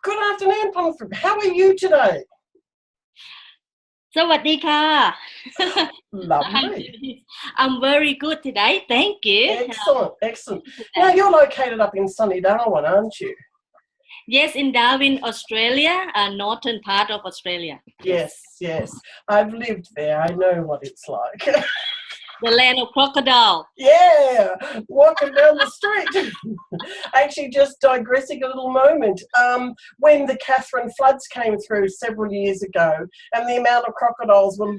Good afternoon, Pornthip. How are you today? สวัสดีค่ะ Lovely. I'm very good today. Thank you. Excellent, excellent. Now, you're located up in sunny Darwin, aren't you? Yes, in Darwin, Australia, northern part of Australia. Yes, yes. I've lived there. I know what it's like. The land of crocodile. Yeah, walking down the street. Actually, just digressing a little moment. When the Catherine floods came through several years ago, and the amount of crocodiles were,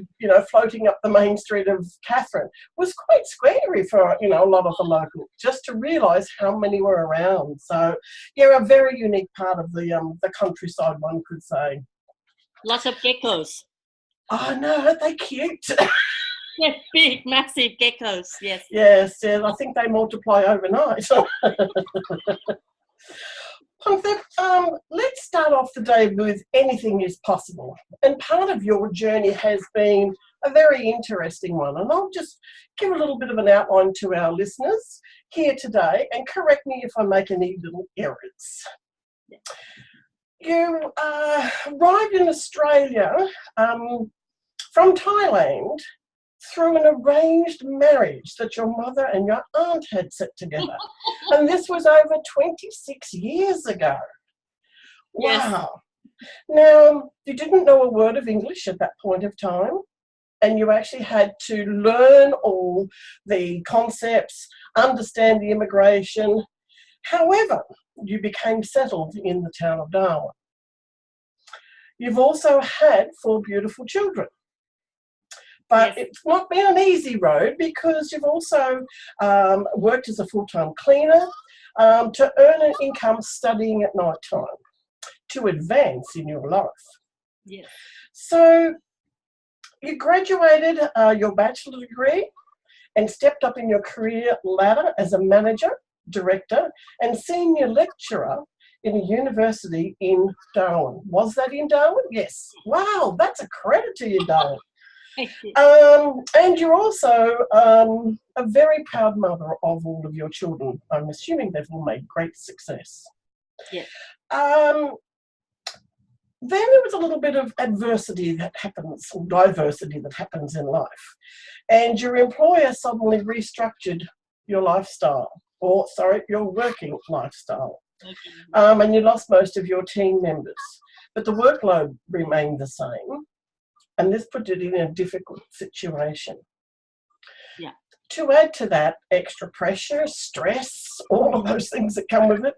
floating up the main street of Catherine was quite scary for, a lot of the locals, just to realise how many were around. So, yeah, a very unique part of the countryside, one could say. Lots of geckos. Oh no, aren't they cute? Yes, big, massive geckos. Yes. Yes, I think they multiply overnight. Pornthip, let's start off the day with anything is possible. And part of your journey has been a very interesting one. And I'll just give a little bit of an outline to our listeners here today and correct me if I make any little errors. You arrived in Australia from Thailand through an arranged marriage that your mother and your aunt had set together. And this was over 26 years ago. Wow. Yes. Now, you didn't know a word of English at that point of time, and you actually had to learn all the concepts, understand the immigration. However, you became settled in the town of Darwin. You've also had 4 beautiful children. But yes, it's not been an easy road because you've also worked as a full-time cleaner to earn an income studying at night time to advance in your life. Yes. So you graduated your bachelor degree and stepped up in your career ladder as a manager, director and senior lecturer in a university in Darwin. Was that in Darwin? Yes. Wow, that's a credit to you, Darwin. And you're also a very proud mother of all of your children. I'm assuming they've all made great success. Yes. Then there was a little bit of adversity that happens, or diversity that happens in life. And your employer suddenly restructured your lifestyle, your working lifestyle. Okay. And you lost most of your team members. But the workload remained the same. And this put it in a difficult situation. Yeah. To add to that, extra pressure, stress, all of those things that come with it,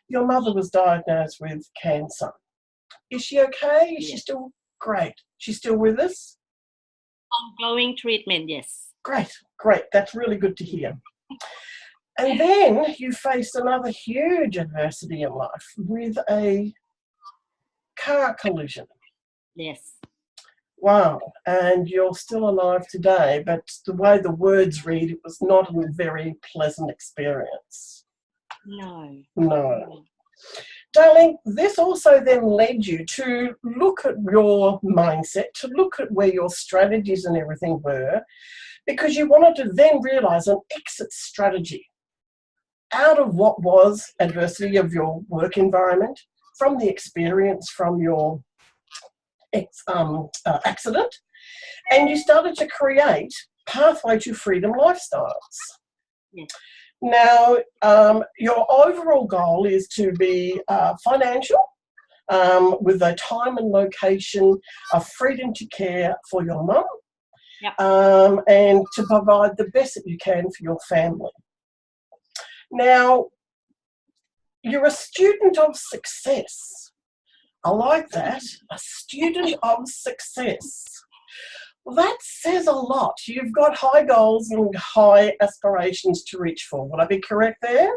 your mother was diagnosed with cancer. Is she okay? Is she still great? She's still with us? Ongoing treatment, yes. Great. That's really good to hear. And then you faced another huge adversity in life with a car collision. Yes. Wow, and you're still alive today, but the way the words read, it was not a very pleasant experience. No. Darling, this also then led you to look at your mindset, to look at where your strategies and everything were, because you wanted to then realise an exit strategy out of what was adversity of your work environment, from the experience, from your accident, and you started to create Pathway to Freedom lifestyles. Yes. Now, your overall goal is to be financial, with a time and location of freedom to care for your mum, yep, and to provide the best that you can for your family. Now, you're a student of success. I like that. A student of success. Well, that says a lot. You've got high goals and high aspirations to reach for. Would I be correct there?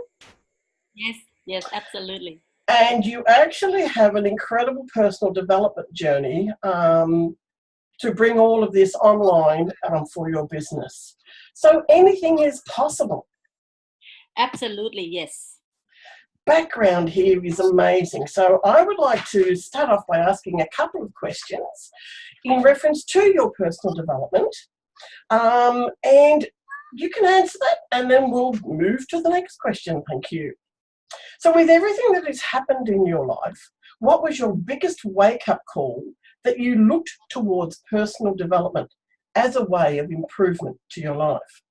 Yes, absolutely. And you actually have an incredible personal development journey to bring all of this online for your business. So anything is possible. Absolutely, yes. Background here is amazing. So I would like to start off by asking a couple of questions in reference to your personal development. And you can answer that and then we'll move to the next question. Thank you. So with everything that has happened in your life, what was your biggest wake-up call that you looked towards personal development as a way of improvement to your life?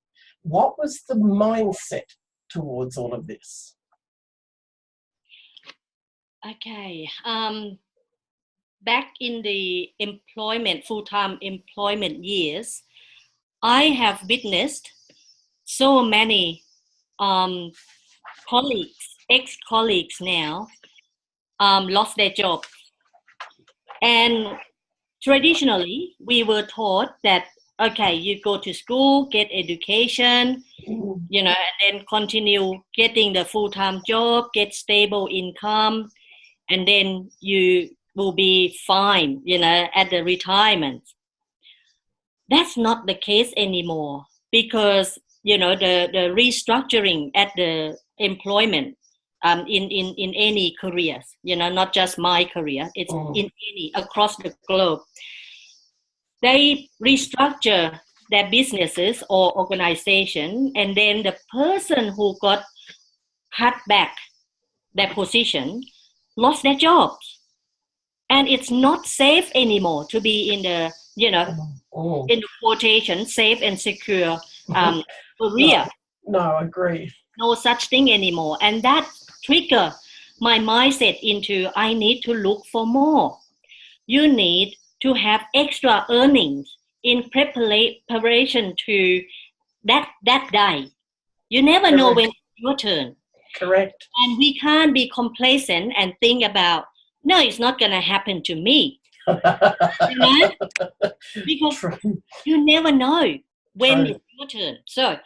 What was the mindset towards all of this? Okay. Back in the full-time employment years, I have witnessed so many ex-colleagues now, lost their job. And traditionally, we were taught that, okay, you go to school, get education, and then continue getting the full-time job, get stable income, and then you will be fine, at the retirement. That's not the case anymore, because, the restructuring at the employment in any careers, not just my career, it's in any across the globe. They restructure their businesses or organization, and then the person who got cut back their position lost their jobs. And it's not safe anymore to be in the, in the quotation, safe and secure career. No, I agree. No such thing anymore. And that triggered my mindset into, I need to look for more. You need to have extra earnings in preparation to that day. You never know when it's your turn. Correct. And we can't be complacent and think about, no, it's not going to happen to me. Because you never know when it's your turn. So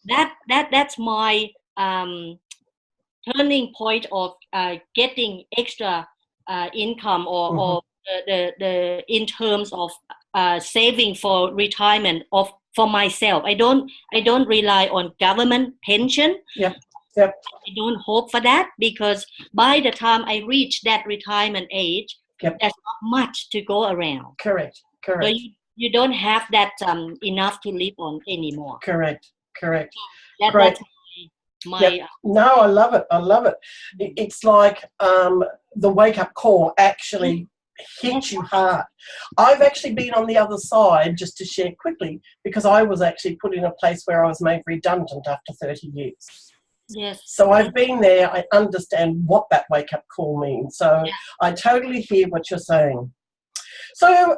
that's my turning point of getting extra income or the in terms of saving for retirement for myself. I don't rely on government pension. Yep. I don't hope for that, because by the time I reach that retirement age, there's not much to go around. Correct. So you don't have that enough to live on anymore. Correct. That's my No, I love it. It's like the wake-up call actually hit you hard. I've actually been on the other side, just to share quickly, because I was actually put in a place where I was made redundant after 30 years. Yes. So I've been there. I understand what that wake-up call means. So I totally hear what you're saying. So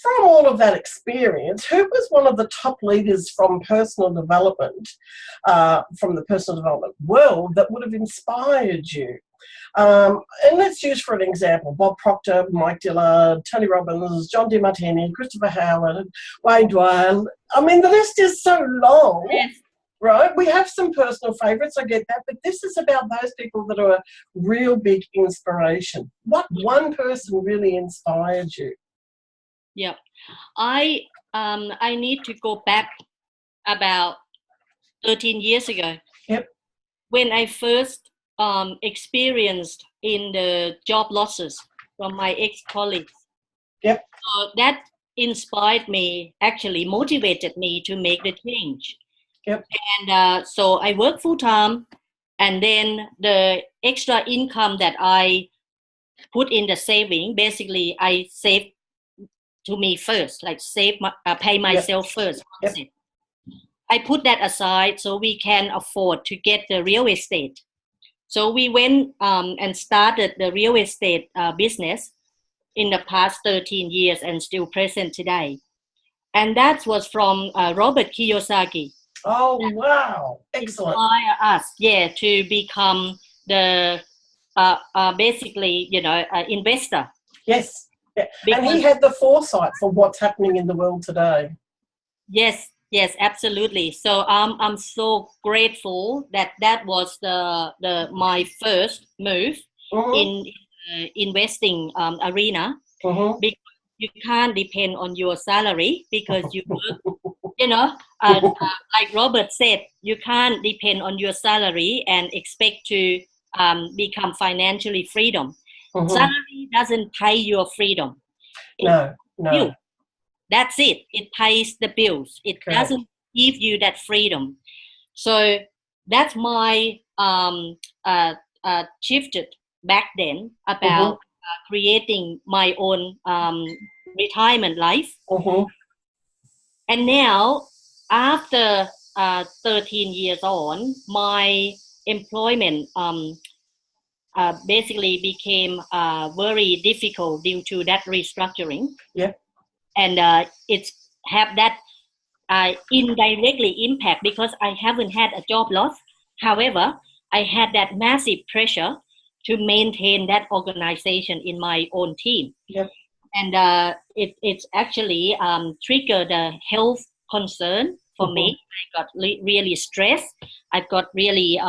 from all of that experience, who was one of the top leaders from personal development, from the personal development world, that would have inspired you? And let's use for an example, Bob Proctor, Mike Dillard, Tony Robbins, John DeMartini, Christopher Howard, Wayne Dwyer. I mean, the list is so long. Yes. Right? We have some personal favourites, I get that, but this is about those people that are a real big inspiration. What one person really inspired you? Yeah, I need to go back about 13 years ago. Yep. When I first experienced in the job losses from my ex-colleagues. Yep. So that inspired me, actually motivated me to make the change. Yep. And so I work full time, and then the extra income that I put in the saving, basically I save to me first, like pay myself first. Yep. I put that aside so we can afford to get the real estate. So we went and started the real estate business in the past 13 years and still present today. And that was from Robert Kiyosaki. Oh, wow. Excellent. Inspire us, to become the basically, investor. Yes. Yeah. And he had the foresight for what's happening in the world today. Yes, absolutely. So I'm so grateful that was my first move in investing arena. Because you can't depend on your salary, because you work, like Robert said, you can't depend on your salary and expect to become financially freedom. Salary doesn't pay your freedom. No. That's it. It pays the bills. It doesn't give you that freedom. So that's my shifted back then about creating my own retirement life. And now, after 13 years on, my employment basically became very difficult due to that restructuring. Yeah. And it's have that indirectly impact because I haven't had a job loss. However, I had that massive pressure to maintain that organization in my own team. Yep. And it's actually triggered a health concern for me. I got really stressed. I got really,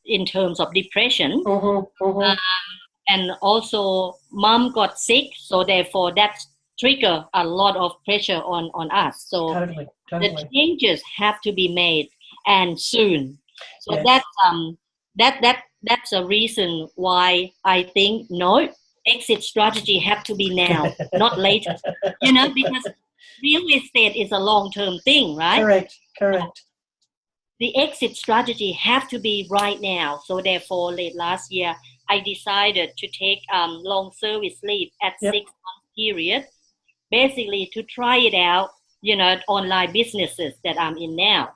in terms of depression. And also mom got sick. So therefore that trigger a lot of pressure on us. So totally. the changes have to be made and soon. So Yes. that's a reason why I think exit strategy have to be now, not later. Because real estate is a long-term thing, right? Correct. The exit strategy have to be right now. So therefore, late last year, I decided to take long service leave at 6 month period, basically to try it out, online businesses that I'm in now.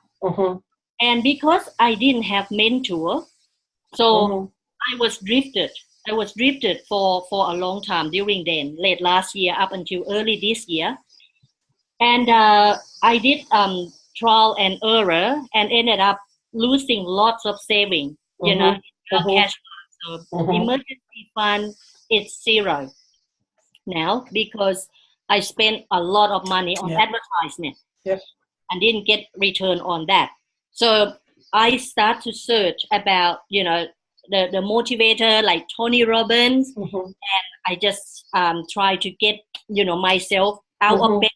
And because I didn't have mentor, so I was drifted for a long time during then, late last year up until early this year. And I did trial and error and ended up losing lots of saving, cash flow. So emergency fund, it's zero now because I spent a lot of money on advertisement and didn't get return on that. So I start to search about, the motivator like Tony Robbins, and I just try to get, myself out of bed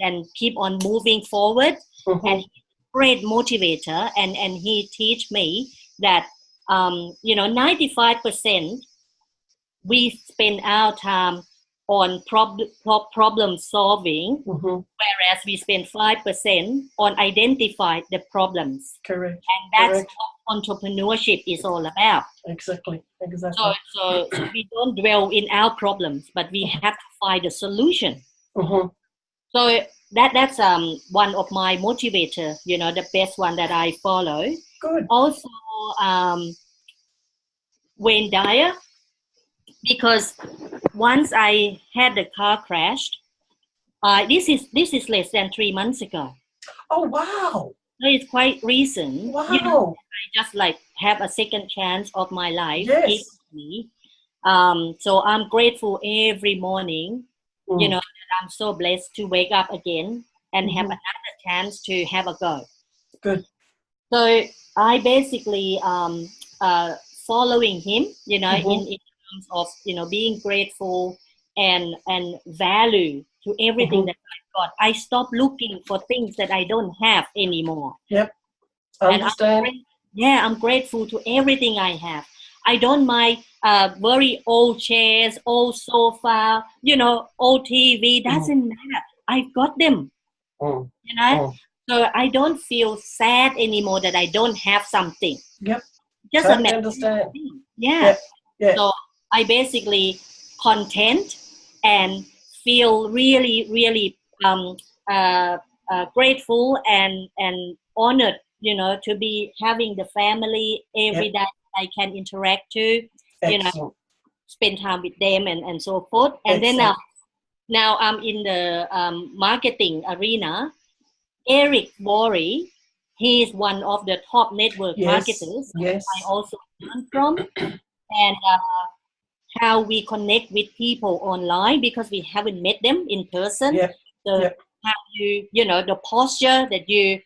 and keep on moving forward. And he's a great motivator, and he teach me that 95% we spend our time on problem solving, whereas we spend 5% on identify the problems. Correct. And that's what entrepreneurship is all about. Exactly. So we don't dwell in our problems, but we have to find a solution. So that's one of my motivator, the best one that I follow. Good. Also, Wayne Dyer, because once I had the car crash, this is less than 3 months ago. Oh wow! So it's quite recent. Wow! I just have a second chance of my life. Yes. So I'm grateful every morning. That I'm so blessed to wake up again and have another chance to have a go. Good. So I basically following him, in terms of being grateful and value to everything that I've got. I stopped looking for things that I don't have anymore. Yep. Understand. I'm grateful to everything I have. I don't mind very old chairs, old sofa, old TV. Doesn't matter. I've got them. So I don't feel sad anymore that I don't have something. Yep. Just totally understand. Thing. Yeah. So I basically content and feel really, really grateful and honored, to be having the family every day I can interact to, spend time with them and so forth. And then now I'm in the marketing arena. Eric Worre, he is one of the top network marketers. Yes. I also learn from, and how we connect with people online because we haven't met them in person. How you, the posture that you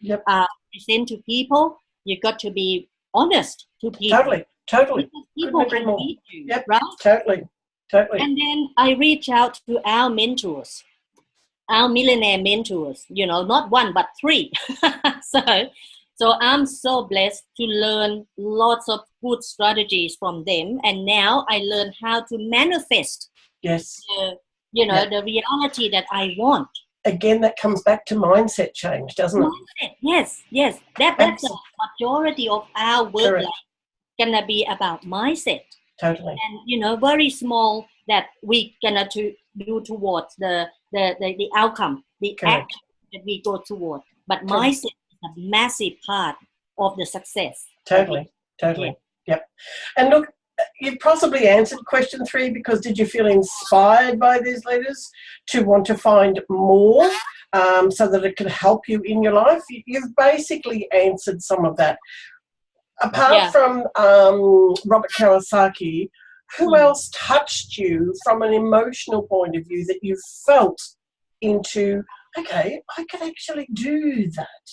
present to people, you got to be honest to people. Totally. Because people can read you, right? Totally. And then I reach out to our mentors, our millionaire mentors, not one, but 3. So I'm so blessed to learn lots of good strategies from them. And now I learn how to manifest the reality that I want. Again, that comes back to mindset change, doesn't it? Yes. That's a majority of our work life. gonna be about mindset. Totally. And you know, very small that we gonna to do towards the outcome, the Correct. action that we go toward. But Correct. mindset is a massive part of the success. Totally. Totally. Yep. And look, you possibly answered question 3 because did you feel inspired by these letters to want to find more so that it could help you in your life? You've basically answered some of that. Apart from Robert Kiyosaki, who else touched you from an emotional point of view that you felt into, okay, I could actually do that?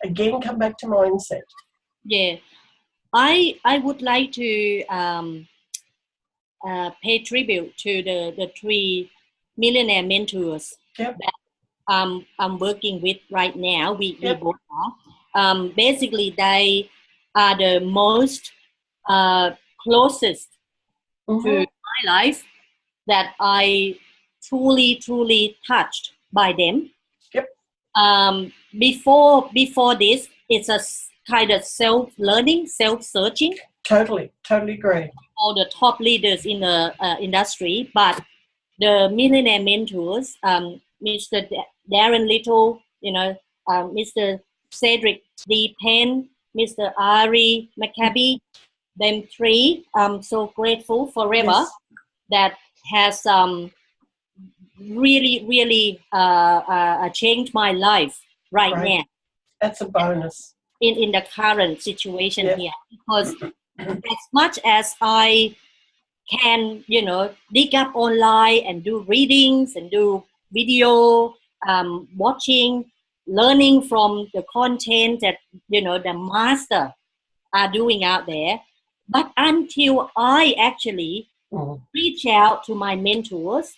Again, come back to mindset. Yeah. I would like to pay tribute to the 3 millionaire mentors that I'm working with right now. We both are. Basically, they are the most closest to my life that I truly touched by them. Before this, it's a kind of self-learning, self-searching. Totally agree. All the top leaders in the industry, but the millionaire mentors, Mr. Darren Little, you know, Mr. Cedric D. Penn, Mr. Ari McCabe, them 3, I'm so grateful forever that has really changed my life right now. That's a bonus. In the current situation here, because as much as I can, you know, dig up online and do readings and do video, watching, learning from the content that, you know, the master are doing out there. But until I actually reach out to my mentors,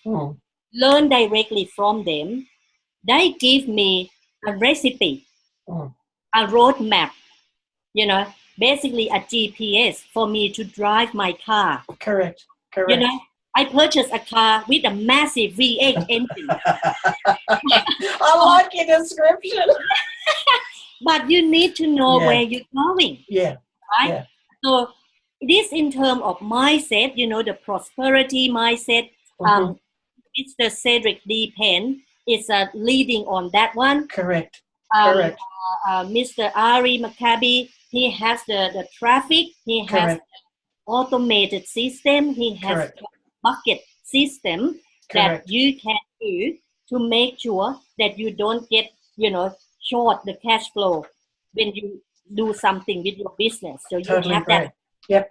learn directly from them, they give me a recipe, a roadmap, you know, basically a GPS for me to drive my car. Correct. You know, I purchased a car with a massive V8 engine. I like your description. But you need to know where you're going. Right? So this in terms of mindset, you know, the prosperity mindset. Mr. Cedric D. Penn is leading on that one. Correct. Mr. Ari McCabe, he has the traffic. He has automated system. He has a bucket system that you can do to make sure that you don't get, you know, short the cash flow when you do something with your business. So you have that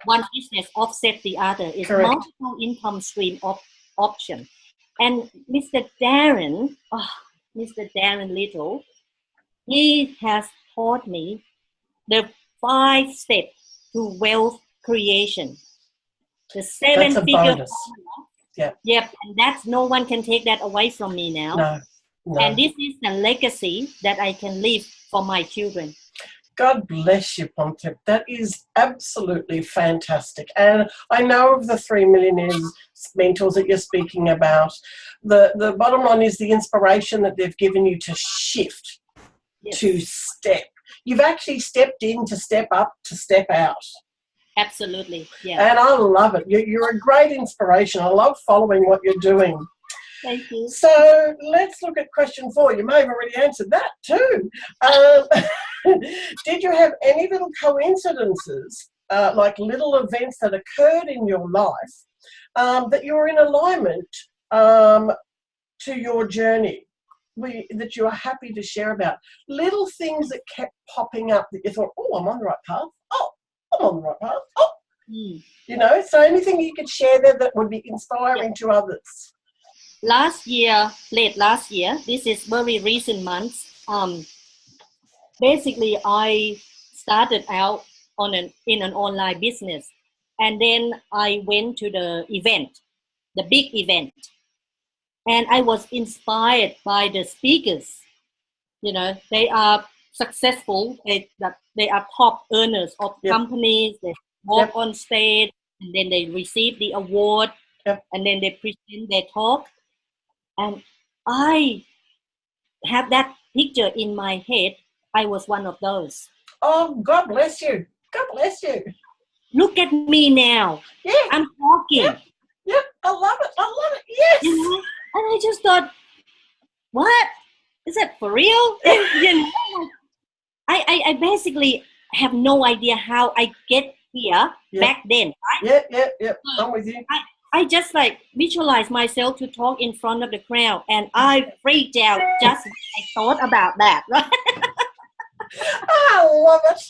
one business offset the other. It's multiple income stream option. And Mr. Darren Little, he has taught me the 5 steps to wealth creation. The 7-figure formula. Yep, and that's no one can take that away from me now. No. And this is the legacy that I can leave for my children. God bless you, Pornthip. That is absolutely fantastic. And I know of the 3 millionaires mentors that you're speaking about. The bottom line is the inspiration that they've given you to shift, to step. You've actually stepped in to step up, to step out. Absolutely, And I love it. You're a great inspiration. I love following what you're doing. Thank you. So let's look at question 4. You may have already answered that too. Did you have any little coincidences, like little events that occurred in your life that you were in alignment to your journey, that you are happy to share about? Little things that kept popping up that you thought, oh, I'm on the right path. Oh, I'm on the right path. Oh, you know, so anything you could share there that would be inspiring to others? Late last year, this is very recent months. Basically, I started out in an online business, and then I went to the big event, and I was inspired by the speakers. You know, they are successful. They are top earners of companies. They walk on stage, and then they receive the award, and then they present their talk. And I have that picture in my head. I was one of those. Oh, God bless you. God bless you. at me now. Yeah. I'm talking. Yep. I love it. I love it. Yes. You know? And I just thought, what? Is that for real? You know, I basically have no idea how I get here back then, right? Yep. I'm with you. I just like visualize myself to talk in front of the crowd, and I freaked out just when I thought about that, right? I love it.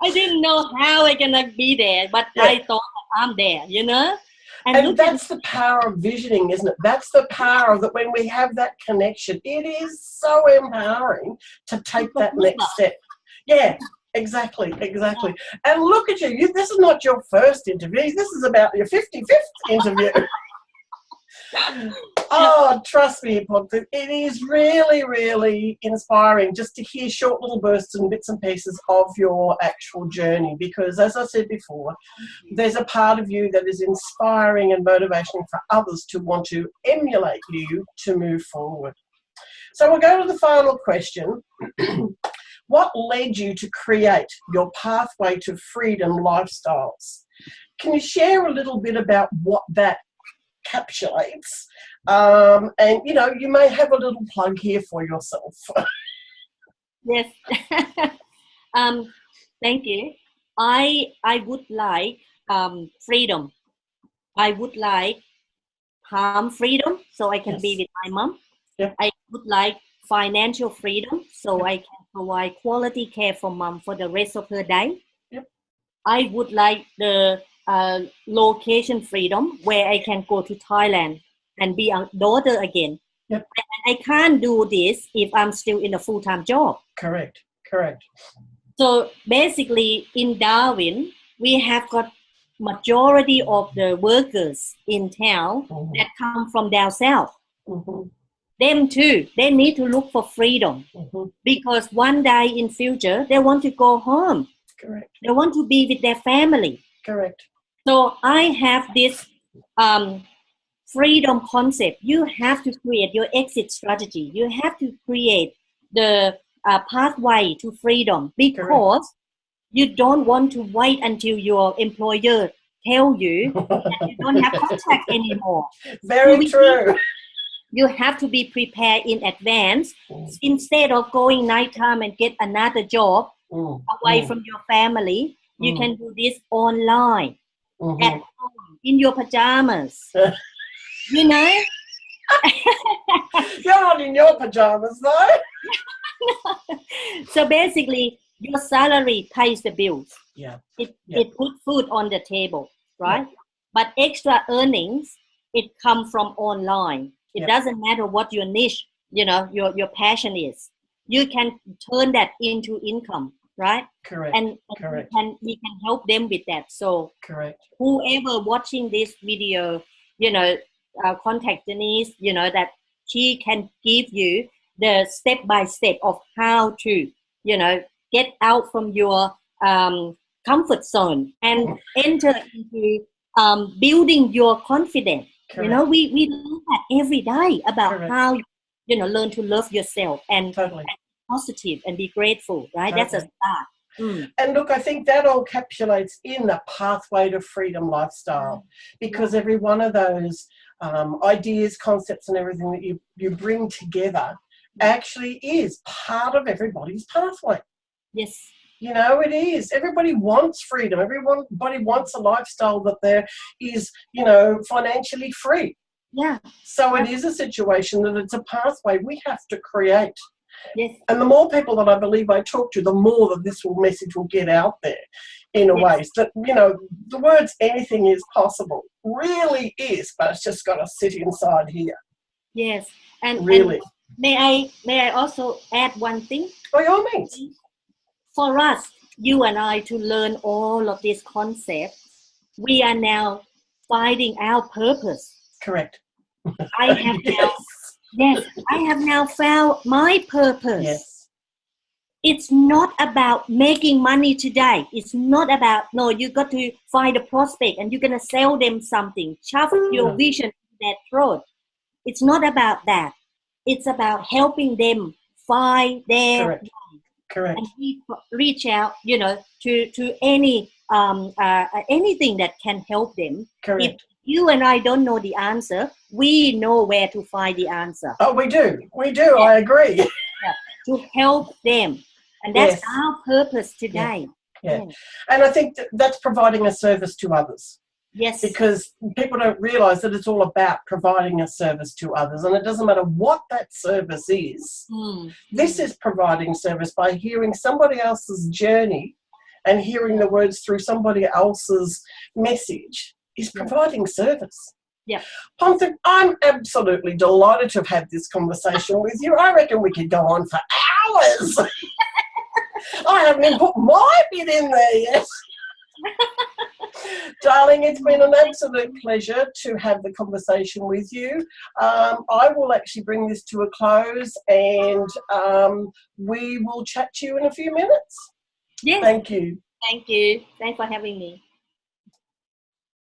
I didn't know how I gonna be there, but I thought I'm there, you know? And that's the power of visioning, isn't it? That's the power of that when we have that connection. It is so empowering to take that next step. Yeah, exactly. And look at you. This is not your first interview. This is about your 55th interview. Oh, trust me, Pornthip, it is really, really inspiring just to hear short little bursts and bits and pieces of your actual journey, because as I said before, there's a part of you that is inspiring and motivational for others to want to emulate you to move forward. So we'll go to the final question. What led you to create your pathway to freedom lifestyles? Can you share a little bit about what that encapsulates? And you know, you may have a little plug here for yourself. Yes. Thank you. I would like freedom. I would like time freedom, so I can be with my mom. I would like financial freedom, so I can provide quality care for mom for the rest of her day. I would like the location freedom, where I can go to Thailand and be a daughter again. And I can't do this if I'm still in a full-time job. Correct. So basically in Darwin, we have got majority of the workers in town that come from down south. Them too, they need to look for freedom, because one day in future, they want to go home. Correct. They want to be with their family. Correct. So I have this freedom concept. You have to create your exit strategy. You have to create the pathway to freedom, because you don't want to wait until your employer tell you that you don't have contract anymore. Very true. You have to be prepared in advance. Instead of going nighttime and get another job away from your family, you can do this online at home in your pajamas. You know? You're not in your pajamas, though. So basically, your salary pays the bills. It puts food on the table, right? But extra earnings, it comes from online. It doesn't matter what your niche, you know, your passion is. You can turn that into income, right? Correct. And we can help them with that. So whoever watching this video, you know, contact Denise, you know, that she can give you the step-by-step of how to, you know, get out from your comfort zone and enter into building your confidence. You know, we learn that every day about how, you know, learn to love yourself and be positive and be grateful, right? That's a start. And look, I think that all encapsulates in the pathway to freedom lifestyle, because every one of those ideas, concepts and everything that you bring together actually is part of everybody's pathway. Yes. You know, it is. Everybody wants freedom. Everybody wants a lifestyle that there is, you know, financially free. Yeah. So it is a situation that it's a pathway we have to create. Yes. And the more people that I believe I talk to, the more that this message will get out there in a way. So that, you know, the words anything is possible really is, but it's just got to sit inside here. Yes. And really. And may I also add one thing? By all means. For us, you and I, to learn all of these concepts, we are now finding our purpose. Correct. I have now found my purpose. Yes. It's not about making money today. It's not about, no, you got to find a prospect and you're going to sell them something. Shove your vision to their throat. It's not about that. It's about helping them find their Correct. and reach out, you know, to any anything that can help them. Correct. If you and I don't know the answer, we know where to find the answer. Oh, we do. Yeah. I agree. Yeah. To help them. And that's Yes. our purpose today. Yeah. And I think that's providing a service to others. Yes. Because people don't realise that it's all about providing a service to others, and it doesn't matter what that service is. This is providing service by hearing somebody else's journey and hearing the words through somebody else's message is providing service. Yeah. Pornthip, I'm absolutely delighted to have had this conversation with you. I reckon we could go on for hours. I haven't even put my bit in there yet. Darling, it's been an absolute pleasure to have the conversation with you. I will actually bring this to a close, and we will chat to you in a few minutes. Yes. Thank you. Thank you. Thanks for having me.